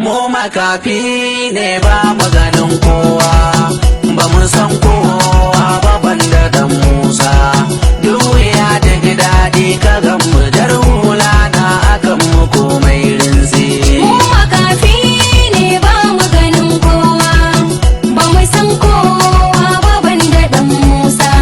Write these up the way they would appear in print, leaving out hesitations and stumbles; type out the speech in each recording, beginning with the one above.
mu makafi ne ba mu ganin kowa, ba mu san kowa ba banda dan Musa. Duniya da daɗi ka gan mu jar hula na akan mu komai rinzi. Mu makafi ne ba mu ganin kowa, ba mu san kowa ba banda dan Musa.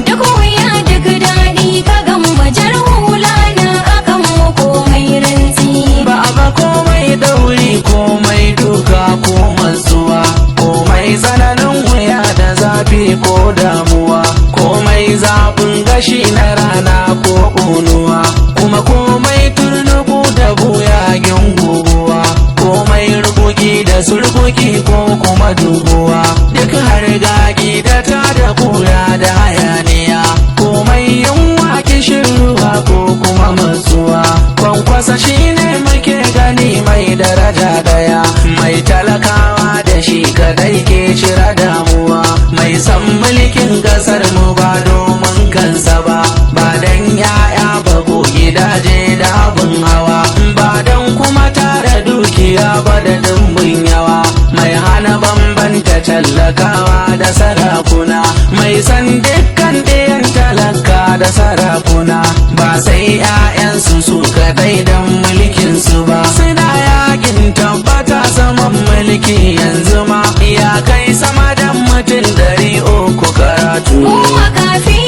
Duk wuya duk daɗi ka gan mu jar hula na akan mu komai rinzi. Ba a ba komai dauri komai duka ko matsuwa, komai tsananin wuya da zafi ko damuwa, komai zafin gashi na rana ko ƙunuwa, kuma komai turnuku da buyagen guguwa, komai rubuki da surkuki ko kuma duguwa, duk har gagi da ta da kura da hayaniya, komai yunwa kishin ruwa ko kuma matsuwa. Kwankwasa shine muke gani mai daraja daya, mai talakawa da shi kadai ke cire damuwa, mai san mulkin kasar mu ba domin kansa ba, ba dan yaya ba ko gidaje da abin hawa, ba dan kuma tara dukiya ba da dimbin yawa, mai hana bambanta talakawa da sarakuna, mai san dukkan ɗayan talaka da sarakuna, ba sai 'ya'yansu su kadai dan mulkin su ba, suna yakin tabbata saman mulki yanzu ma ya kai sama dan mutum 300 karatu. Mu makafi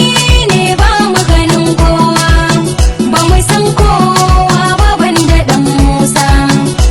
ne ba mu ganin kowa, ba mu san kowa ba banda dan Musa.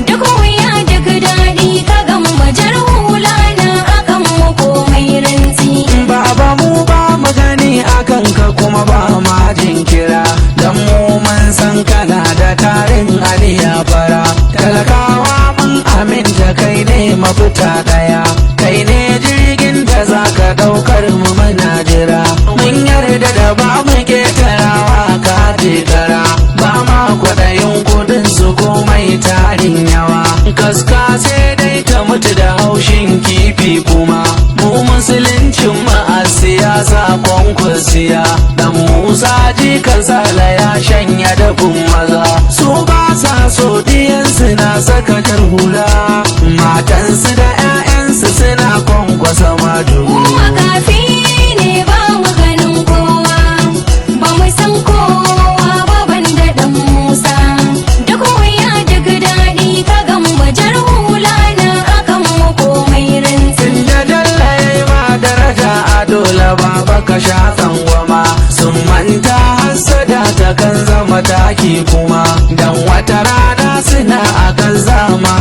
Duk wuya duk daɗi ka gan mu jar hula na akan mu komai rinzi. Baba mu ba mu gani akan ka kuma ba ma jinkira, dan mu mun san kana da tarin aliya fara, talakawa mun aminta kai ne mafita daya, kai ne jirgin da zaka daukar mu muna jira, mun yarda da ba mu ketarawa ka jikara, ba ma kwaɗayin kudin su komai tarin yawa, kaska sai dai ta mutu da haushin kifi kuma, mu musuluncin mu a siyasa kwankwasiya, dan Musa jikan Sala ya shanya dafin maza, su ba sa so diyansu na saka hula, matansu da 'ya'yansu suna kwankwasa madu. Mu makafi ne ba mu ganin kowa, ba mu san kowa ba banda dan Musa. Duk wuya duk daɗi ka gan mu jar hula na akan mu komai rinzi. Inda Jalla yayi ma daraja a dole baba ka sha tsangwama, sun manta hassada ta kan zama taki kuma, dan wata rana suna akan zama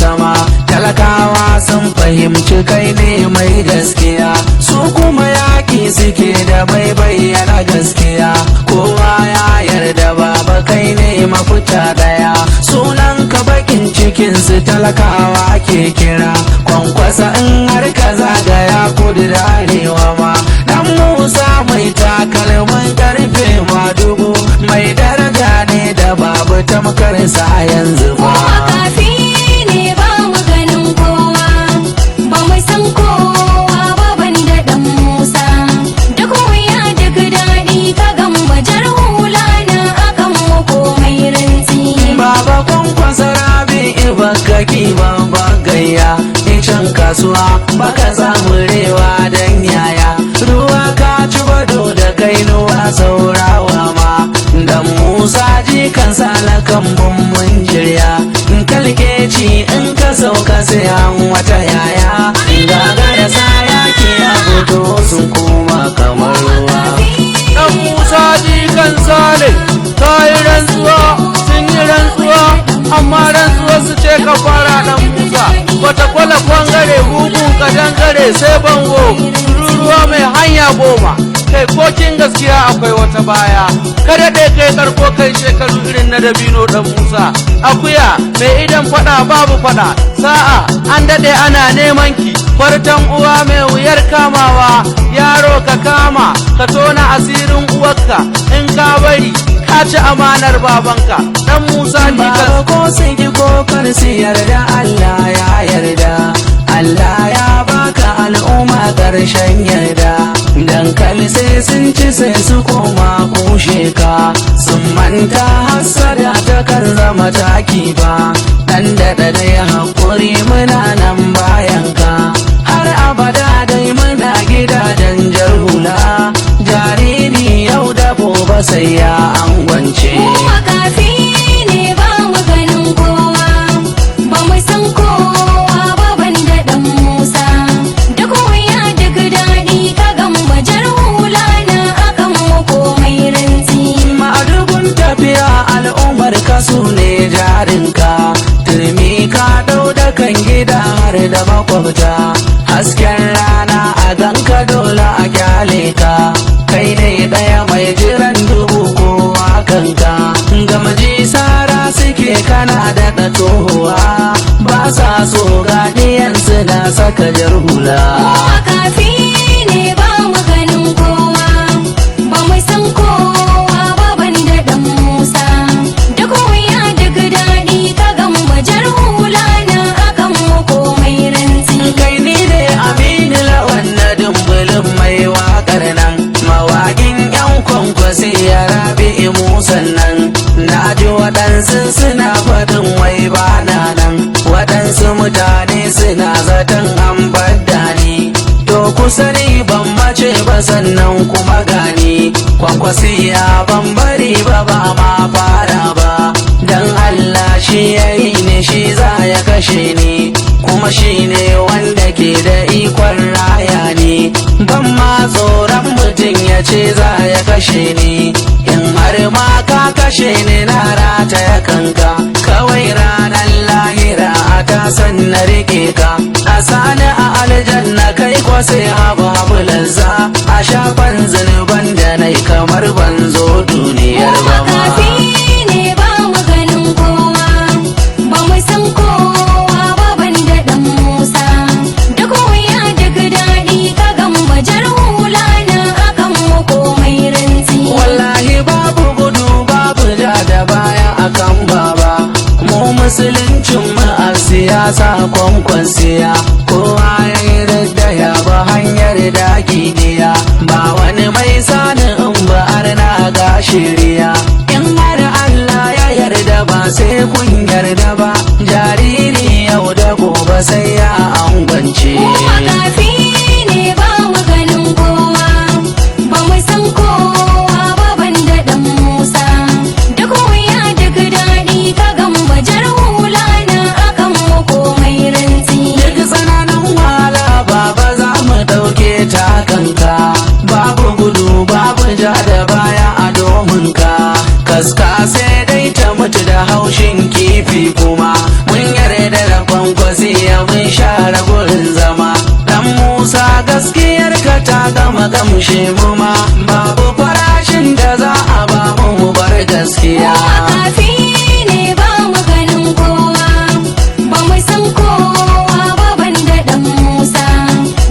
sama, talakawa sun fahimci kai ne mai gaskiya, su kuma yaki suke da bai bayyana gaskiya, kowa ya yarda baba kai ne mafita daya, sunan ka bakin cikin su talakawa ke kira, kwankwasa in har ka zagaya kudu da arewa ma, dan Musa mai takalman karfe ma dubu, mai daraja ne da babu tamkarsa yanzu Mu ba. makafi ne ba mu ganin kowa, ba mu san kowa ba banda dan Musa. Duk wuya duk daɗi ka gan mu jar hula na akan mu komai rinzi. Baba kwankwasa rabi baka kiban bagayya, icen kasuwa baka samu rewa dan yaya, ruwa ka ci bado da kainuwa saurawa ma, dan Musa jikan Sala kan mun jirya, in kalkeci in ka sauka sai an wata yaya, gaga da sa yaki a fito sun koma kamar ruwa. Dan Musa jikan Sale ta yi rantsuwa, sun yi rantsuwa, amma rantsuwa su ce ka fara dan Musa, wata kwala kwangare bugun kadangare sai bango, ruruwa mai hanya 10, kai kokin gaskiya akwai wata baya, kada dai kai karko kai shekaru irin na dabino dan Musa, akuya mai idan fada babu fada, sa'a an dade ana neman ki, kwartan uwa mai wuyar kamawa, yaro ka kama ka tona asirin uwarka, in ka bari ka ci amanar babanka, dan Musa jikan Baba ko sun ki kokar su yarda Allah ya yarda, Allah ya baka al'umma karshen yarda, dankali sai sun ci sai su koma kushe ka, sun manta hassada ta kan zama taki ba, dan da dai hakuri ka dau da kan gida har da makwabta, hasken rana a ganka dole a kyale ka, kai ne ɗaya mai jiran dubu kowa kanka, gama ji sara suke kana daɗa tohuwa, ba sa so gaɗiyan suna saka jar hula. Kafi ne ba mu ganin kowa, ba mu san kowa ba banda dan Musa, duk wuya duk daɗi ka gan jar hula na akan mu komai rantsi. Kai ni ne Aminu Lawan na dumbulin mai waƙar nan, mawaƙin ƴan kwankwasi ya Rabi'u Musan nan, na ji waɗansu suna faɗin wai ba na nan, waɗansu mutane suna zaton an badda ni, to ku sani ban mace ba sannan kuma gani, kwankwasi ya ban bari ba ba ma fara ba, dan Allah shi ya yi ni shi za ya kashe ni, kuma shi ne wanda ke da ikon raya ni, ban ma tsoron mutum ya ce za ya kashe ni, in har ma ka kashe ni na rataya kanka, kawai ranar lahira a tasan na rike ka, a sani a aljanna kai kwasai habu lazza, a shafan zunuban da nai kamar ban zo duniyar ba ma. Kafi ne ba mu ganin kowa, ba mu san kowa ba banda dan Musa, duk wuya duk daɗi ka gan jar hula na akan mu komai rantsi. Wallahi babu gudu babu ja da baya akan baba, mu musuluncin mu a siyasa kwankwasiya, kowa ya yi ya ba hanyar daki diya, ba wani mai sani in ba arna ga shiriya, in har Allah ya yarda ba sai kun yarda ba, jariri yau da gobe sai ya angwance. Kafi ne ba mu ganin kowa, ba mu san kowa ba banda dan Musa, duk wuya duk daɗi ka gan jar hula na akan mu komai rantsi. Duk tsananin wahala baba za mu ɗauke ta kanka, babu gudu babu ja da baya a domin ka, kaska sai dai ta mutu da haushin kifi kuma, mun yarda da kwankwasi ya mun share gurin zama, dan Musa gaskiyar ka ta gama gamshe mu ma, babu farashin da za a ba mu bar gaskiya. Kafi ne ba mu ganin kowa, ba mu san kowa ba banda dan Musa,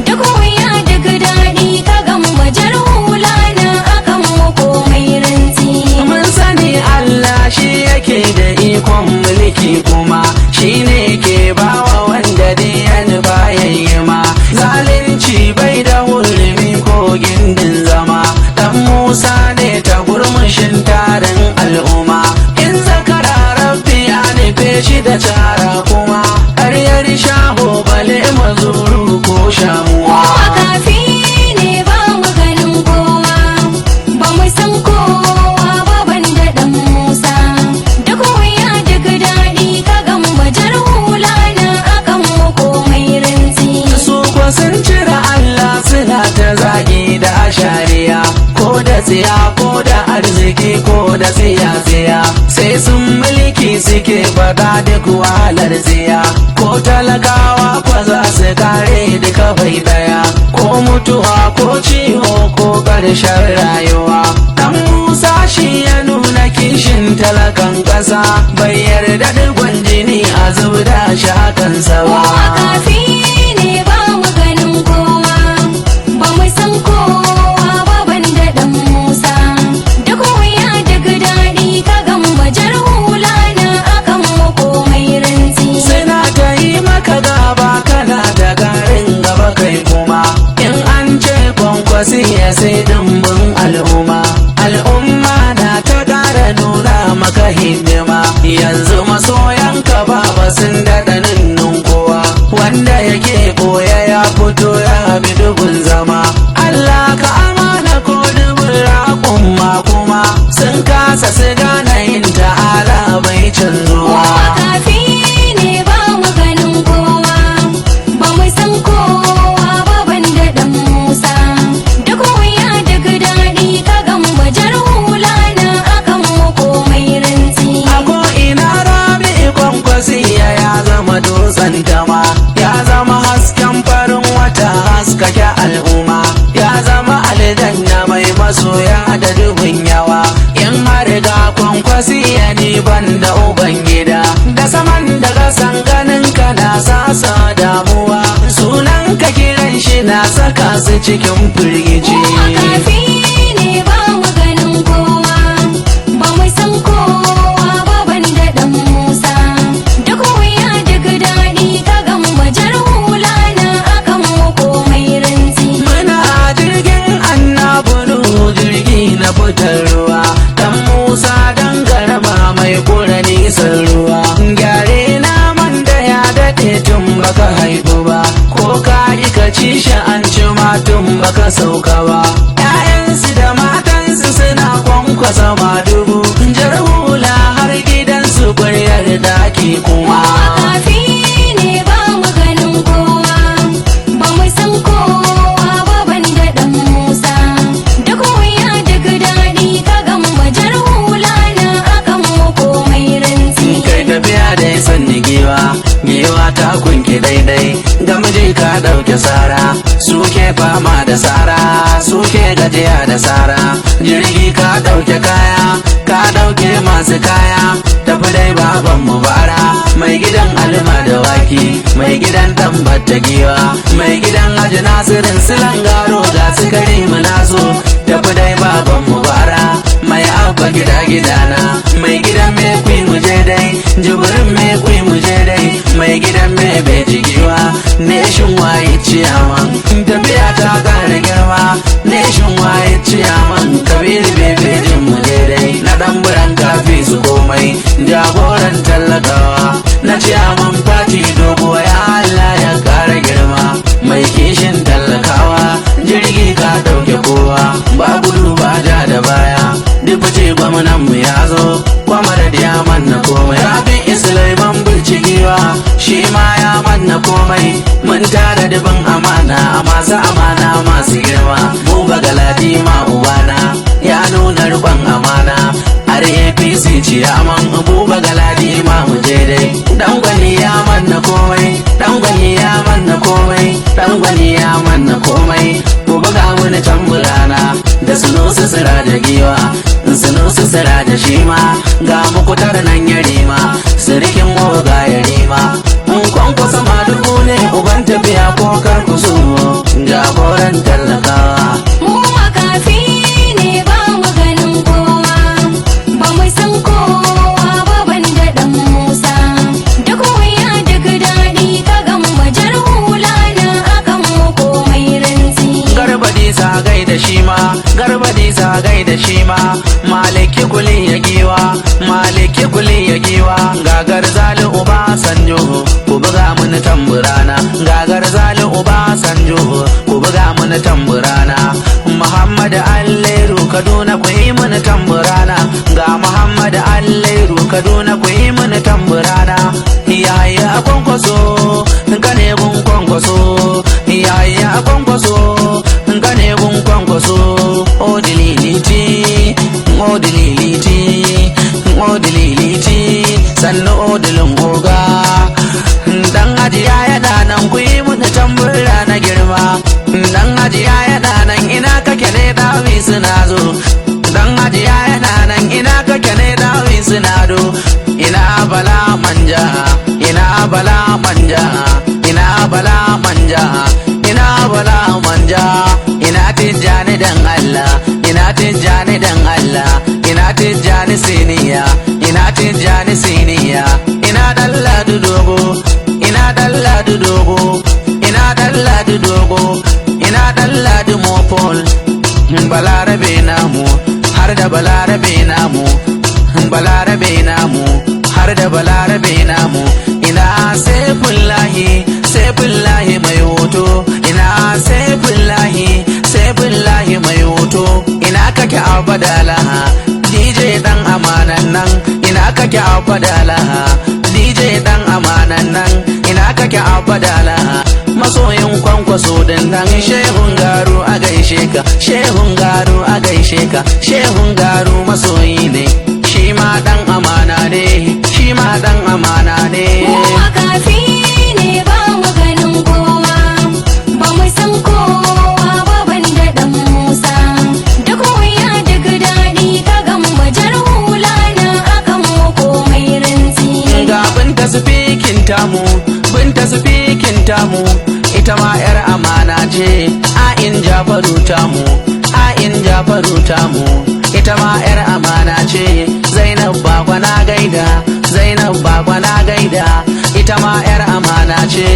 duk wuya duk daɗi ka gan jar hula na akan mu komai rantsi. Mun sani Allah shi yake da ikon mulki kuma shi ne ke bawa wanda diyan bayan yi ma, zalunci bai da hurumi ko gindin zama, dan Musa ne ta gurmushin tarin al'umma, in zakara rabbi ya nufe shi da cara kuma, ƙaryar shaho bale mazuru ko shamuwa. Kafi ne ba mu ganin kowa, ba mu san kowa ba banda dan Musa, duk wuya duk daɗi ka gan jar hula na akan mu komai rantsi. Su ko sun cire Allah suna ta zagi da ashariya, ko da tsiya ko da arziki ko da tsiya sai sun mulki suke fada duk wahalar tsiya, ko talakawa kwa za su kare duka bai daya, ko mutuwa ko ciwo ko ƙarshen rayuwa, dan Musa shi ya nuna kishin talakan ƙasa, bai yarda digon jini a zubda shi hakansa ba. Kafi ne ba mu ganin kowa, ba mu san kowa ba banda dan Musa, duk wuya duk daɗi ka gan jar hula na akan mu komai rantsi. Suna ta yi maka gaba kana da garin gaba kai kuma, in an ce kwankwasi ya sai dimbin al'umma, al'umma na ta ƙara nuna maka hidima, yanzu masoyanka baba sun daɗa nunnun kowa, wanda dutsen dama, ya zama hasken farin wata haskake al'umma, ya zama aljanna mai masoya da dubin yawa. In har ga kwankwasi ya ni ban da ubangida, da saman da kasan ganin ka na sasa damuwa, sunan ka kiran shi na saka su cikin firgici. Makafi ne ba mu ganin kowa, ba mu san kowa ba banda dan Musa. Duk wuya duk daɗi ka gan bajar hula na akan komai rantsi. Muna jirgin annabulu jirgi na fitar ruwa, dan Musa dan garma mai kura nisan ruwa. Gyare naman da ya daɗe tun baka haihu ba, ko ka yi ka ci shi an ci ma tun baka sauka ba. ‘Ya'yansu da matansu suna kwankwasa ma dubu, jar hula har gidansu ƙwaryar daki kuma. Makafi ne ba mu ganin kowa, ba mu san kowa ba banda dan Musa. Duk wuya duk daɗi ka gan bajar hula na akan komai rantsi. Kai tafiya da ya sanni giwa, giwa ta kunki daidai, da miji ka ɗauke sara, suke fama da sara, suke gajiya da sara. Jirgi ka ɗauke kaya, ka ɗauke masu kaya, tafi dai baban mu bara. Mai gidan alma da waki, mai gidan tambata giwa, mai gidan haji nasirin silan garo ga sukari munaso, tafi dai baban mu bara. Mai abba gida gidana, mai gidan me kui mu je dai, jibirin me kui mu je dai, mai gidan me bai jigiwa, neshin waye ciyaman, tafiya ta kara girma, neshin waye ciyaman, kabiru bebejin mu je dai, na dan buran kafi su komai, jagoran tallakawa, na ciyaman fati doguwa ya Allah ya kara girma, mai kishin tallakawa, jirgi ka dauke kowa, ba gudu ba ja da baya, duk ce gwamnan mu ya zo, kwamar da ya manna komai. Rabin Islaiman Bulcigiwa shi ma ya manna komai, mun tara dubin amana a masu amana masu girma. Buba Galadima ubana ya nuna rikon amana, RAPC ciyaman Buba Galadima mu je dai. Dan gwani ya manna komai, dan gwani ya manna komai, dan gwani ya manna komai. Ku buga mini tamburana da sunusu sira da giwa, sunusu sira da shima, ga mukutar nan ya rima, sirikin oga ya rima. In kwankwasa ma dubu ne uban tafiya ko karkusu, jagoran tallakawa. Mu makafi ne ba mu ganin kowa, ba mu san kowa ba banda dan Musa. Duk wuya duk daɗi ka gan bajar hula na akan komai rantsi. Garbadi sa gai da shi ma, garbadi sa gai da shi ma, maliki kuli ya giwa, maliki kuli ya giwa. Gagar zali uba sanjo, ku buga mini tamburana, gagar zali uba sanjo, ku buga mini tamburana. Muhammad Alleru Kaduna ku yi mini tamburana, ga Muhammad Alleru Kaduna ku yi mini tamburana. Yaya kwankwaso, gane gun kwankwaso, yaya kwankwaso, gane gun kwankwaso. Odililiti, odililiti, odililiti, sannu odilin oga. Dan hajiya yana nan ku yi mini tambura na girma, dan hajiya yana nan ina kake ne dawi suna zo, dan hajiya yana nan ina kake ne dawi suna do. Ina bala manja, ina bala manja, ina bala manja, ina bala manja, ina tijjani dan Allah, ina tijjani dan Allah, ina tijjani siniya, ina tijjani siniya, ina dalladu dogo, ina dalladu dogo, ina dalladu dogo, ina dalladu mopol. Balarabe namu har da balarabe namu, balarabe namu har da balarabe namu. Ina saifullahi, saifullahi mai hoto, ina saifullahi, saifullahi mai hoto. Ina kake abadalaha, DJ dan amanan nan, ina kake abadalaha, DJ dan amanan nan, ina kake abadalaha. Masoyin kwankwaso din nan, shehun garu a gaishe ka, shehun garu a gaishe ka, shehun garu masoyi ne, shi ma dan amana ne, shi ma dan amana ne. Mu makafi tamu ita ma yar amana ce. A'in Jafaru tamu, A'in Jafaru tamu ita ma yar amana ce. Zainab Bakwa na gaida, Zainab Bakwa na gaida ita ma yar amana ce.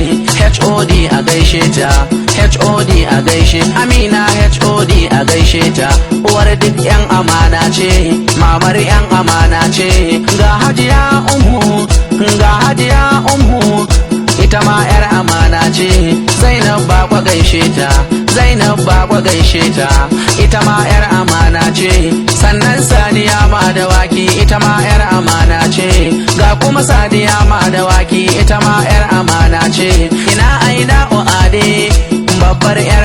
HOD a gaishe ta, HOD a gaishe, Amina HOD a gaishe ta. Uwar duk yan amana ce, mamar yan amana ce. Ga Hajiya Ummu, ga Hajiya Ummu ita ma yar amana ce. Zainab Bakwa gaishe ta, Zainab Bakwa gaishe ta ita ma yar amana ce. Sannan Sadiya Madawaki ita ma yar amana ce. Ga kuma Sadiya Madawaki ita ma yar amana ce. Ina Aida O'Ade babbar yar